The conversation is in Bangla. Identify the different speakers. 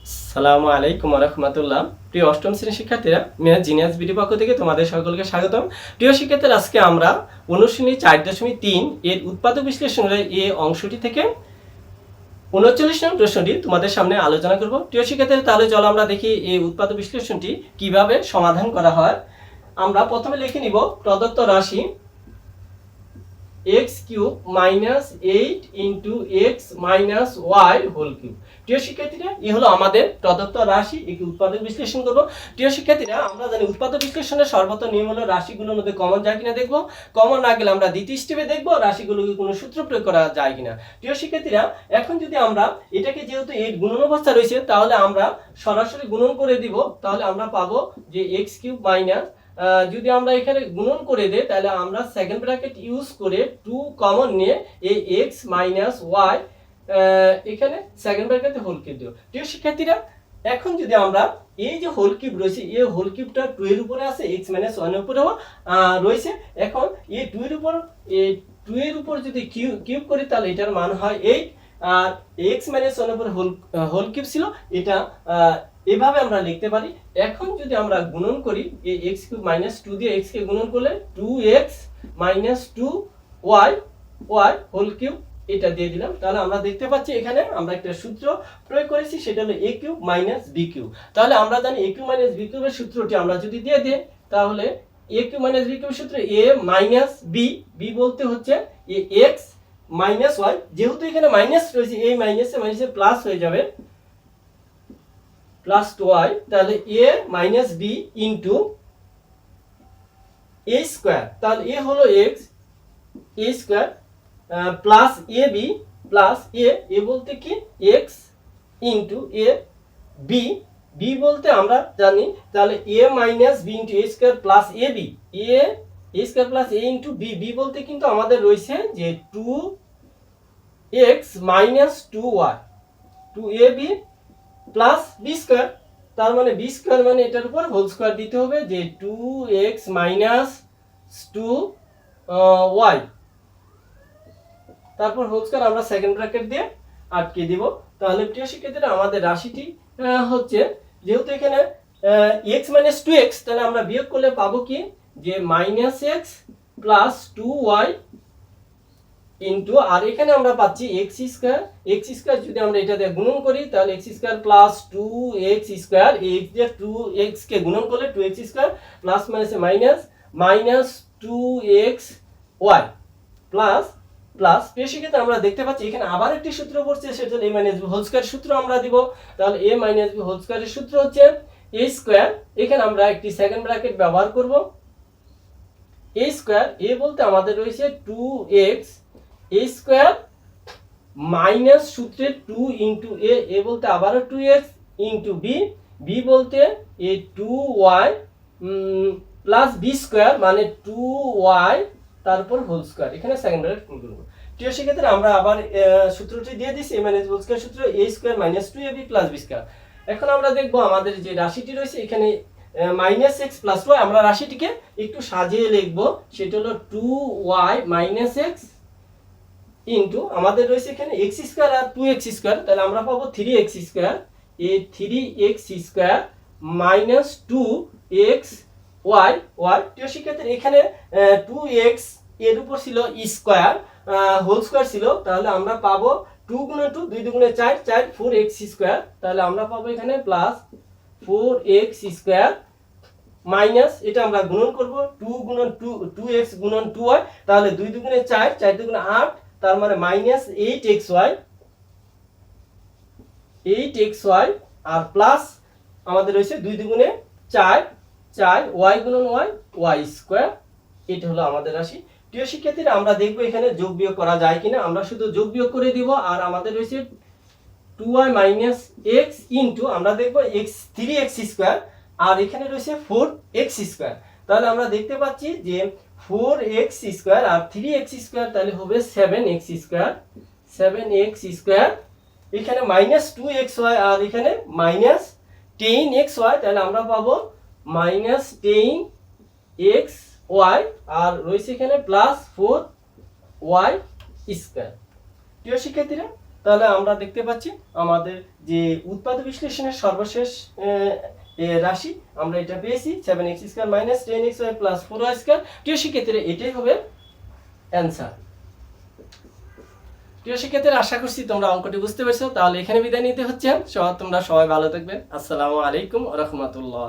Speaker 1: আসসালামু আলাইকুম রহমতুল্লাহ। প্রিয় অষ্টম শ্রেণীর শিক্ষার্থীরা, মেয়া জিনিয়াস বিডি পক্ষ থেকে তোমাদের সকলকে স্বাগতম। প্রিয় শিক্ষার্থীরা, আজকে আমরা অনুশীলনী 4.3 এর উৎপাদক বিশ্লেষণের এই অংশটি থেকে 39 নং প্রশ্নটি তোমাদের সামনে আলোচনা করব। প্রিয় শিক্ষার্থীরা, তাহলে চলো আমরা দেখি এই উৎপাদক বিশ্লেষণটি কিভাবে সমাধান করা হয়। আমরা প্রথমে লিখে নিব প্রদত্ত রাশি x cube minus 8 into x minus y whole cube. প্রিয় শিক্ষার্থীরা, এই হলো আমাদের প্রদত্ত রাশি। একে উৎপাদক বিশ্লেষণ করব। প্রিয় শিক্ষার্থীরা, আমরা জানি উৎপাদক বিশ্লেষণের সর্বপ্রথম নিয়ম হলো রাশিগুলোর মধ্যে কমন যায় কিনা দেখব। কমন না গেলে আমরা দ্বিতীয় স্টেপে দেখব রাশিগুলোকে কোনো সূত্র প্রয়োগ করা যায় কিনা। প্রিয় শিক্ষার্থীরা, এখন যদি আমরা এটাকে যেহেতু 8 গুণন অবস্থা রয়েছে, তাহলে আমরা সরাসরি গুণন করে দিব। তাহলে আমরা পাবো যে x কিউব মাইনাস, যদি আমরা এখানে গুণন করে দেই তাহলে আমরা সেকেন্ড ব্র্যাকেট ইউজ করে 2 কমন নিয়ে এই x মাইনাস ওয়াই এখানে সেকেন্ড ব্র্যাকেটে হোল কিউব দেব। প্রিয় শিক্ষার্থীরা, এখন যদি আমরা এই যে হোল কিউব রয়েছে, এই হোল কিউবটা 2 এর উপরে আছে, x মাইনাস 1 এর উপরেও রয়েছে। এখন এই 2 এর উপর যদি কিউব করি তাহলে এটার মান হয় 8, আর x মাইনাস 1 এর উপরে হোল কিউব ছিল, এটা এভাবে আমরা লিখতে পারি। এখন যদি আমরা গুণন করি এই x কিউব মাইনাস 2 দিয়ে x কে গুণন করলে 2x minus 2y whole cube এটা দিয়ে দিলাম। তাহলে আমরা দেখতে পাচ্ছি এখানে আমরা একটা সূত্র প্রয়োগ করেছি, সেটা হলো a cube minus b cube. তাহলে আমরা জানি a কিউব মাইনাস b কিউবের সূত্রটি আমরা যদি দিয়ে দিই তাহলে a কিউব মাইনাস b কিউবের সূত্র a মাইনাস b বলতে হচ্ছে x মাইনাস y, যেহেতু এখানে মাইনাস রয়েছে এই মাইনাসে প্লাস হয়ে যাবে প্লাস 2y, তাহলে a minus b into a square, তাহলে a হলো x a square plus a b plus a বলতে কি x ইন্টু a b বলতে আমরা জানি, তাহলে a minus b into a square plus a square plus a into b বলতে কিন্তু আমাদের রয়েছে যে 2x minus 2y 2ab plus B square. তার মানে বি স্কোয়ার মানে এটার উপর হোল স্কোয়ার দিতে হবে, যে 2x মাইনাস 2y, তারপর হোল স্কোয়ার আমরা সেকেন্ড ব্র্যাকেট দিয়ে আটকে দিব। তাহলে প্রিয় শিক্ষার্থীরা, আমাদের রাশিটি হচ্ছে, যেহেতু এখানে x মাইনাস 2x, তাহলে আমরা বিয়োগ করলে পাবো কি যে minus x plus 2y into, আর এখানে আমরা পাচ্ছি x স্কয়ার যদি আমরা এটা দিয়ে গুণন করি তাহলে x square plus 2x square, x দিয়ে 2x কে গুণন করলে 2x square plus minus 2xy plus প্রিয় শিক্ষার্থীরা, আমরা দেখতে পাচ্ছি এখানে আবার একটি সূত্র পড়ছে, সেটা হলো a minus b whole square সূত্র আমরা দিব। তাহলে a মাইনাস b হোল স্কয়ারের সূত্র হচ্ছে a স্কয়ার, এখানে আমরা একটি সেকেন্ড ব্র্যাকেট ব্যবহার করব। a স্কয়ার a বলতে আমাদের রয়েছে 2x a স্কয়ার মাইনাস সূত্রে 2 ইন্টু a বলতে আবারও 2x ইন্টু b বলতে a 2y plus b square মানে 2y তারপর হোল স্কয়ার, এখানে সেকেন্ড ব্র্যাকেট করব। প্রিয় শিক্ষার্থীরা, আমরা আবার সূত্রটি দিয়ে দিয়েছি, a মাইনাস হোল স্কয়ার সূত্র a square minus 2ab plus b square. এখন আমরা দেখব আমাদের যে রাশিটি রয়েছে এখানে মাইনাস x প্লাস y, আমরা রাশিটিকে একটু সাজিয়ে লিখব, সেটা হলো 2y মাইনাস x ইন্টু আমাদের রয়েছে এখানে x স্কয়ার আর 2x স্কয়ার, তাহলে আমরা পাবো 3x স্কয়ার, এই 3x স্কয়ার মাইনাস 2xy। প্রিয় শিক্ষার্থীরা, এখানে 2x এর উপর ছিল স্কয়ার হোল স্কয়ার ছিল, তাহলে আমরা পাবো 2 গুণন 2 2 দুগুণে 4 4x স্কয়ার, তাহলে আমরা পাবো এখানে প্লাস 4x স্কয়ার মাইনাস, এটা আমরা গুণন করব 2 গুণন 2x গুণন 2y, তাহলে 2 দুগুণে 4 4 দুগুণে 8, তার মানে মাইনাস 8xy আর প্লাস আমাদের রয়েছে 2 দুগুণে 4 y গুণন y স্কয়ার, এটা হলো আমাদের রাশি। প্রিয় শিক্ষার্থীরা, আমরা দেখব এখানে যোগ বিয়োগ করা যায় কিনা। আমরা শুধু যোগ বিয়োগ করে দিব, আর আমাদের রয়েছে 2y মাইনাস x ইন্টু আমরা দেখব x 3x স্কয়ার, আর এখানে রয়েছে 4x স্কয়ার। তাহলে আমরা দেখতে পাচ্ছি যে 4x স্কয়ার আর 3x স্কয়ার তাহলে হবে 7x স্কয়ার, এখানে মাইনাস 2xy আর এখানে মাইনাস 10xy, তাহলে আমরা পাবো মাইনাস 10xy আর রয়েছে এখানে প্লাস 4y স্কয়ার। প্রিয় শিক্ষার্থীরা, তাহলে আমরা দেখতে পাচ্ছি আমাদের যে উৎপাদ বিশ্লেষণের সর্বশেষ রাশি আমরা এটা পেয়েছি 7x² - 10xy + 4y²। প্রিয় শিক্ষার্থীরা এটাই হবে অ্যান্সার। প্রিয় শিক্ষার্থীরা আশা করছি তোমরা অঙ্কটি বুঝতে পেরেছো। তাহলে এখানে বিদায় নিতে হচ্ছে। তোমরা সবাই ভালো থাকবে। আসসালামু আলাইকুম ওয়া রাহমাতুল্লাহ।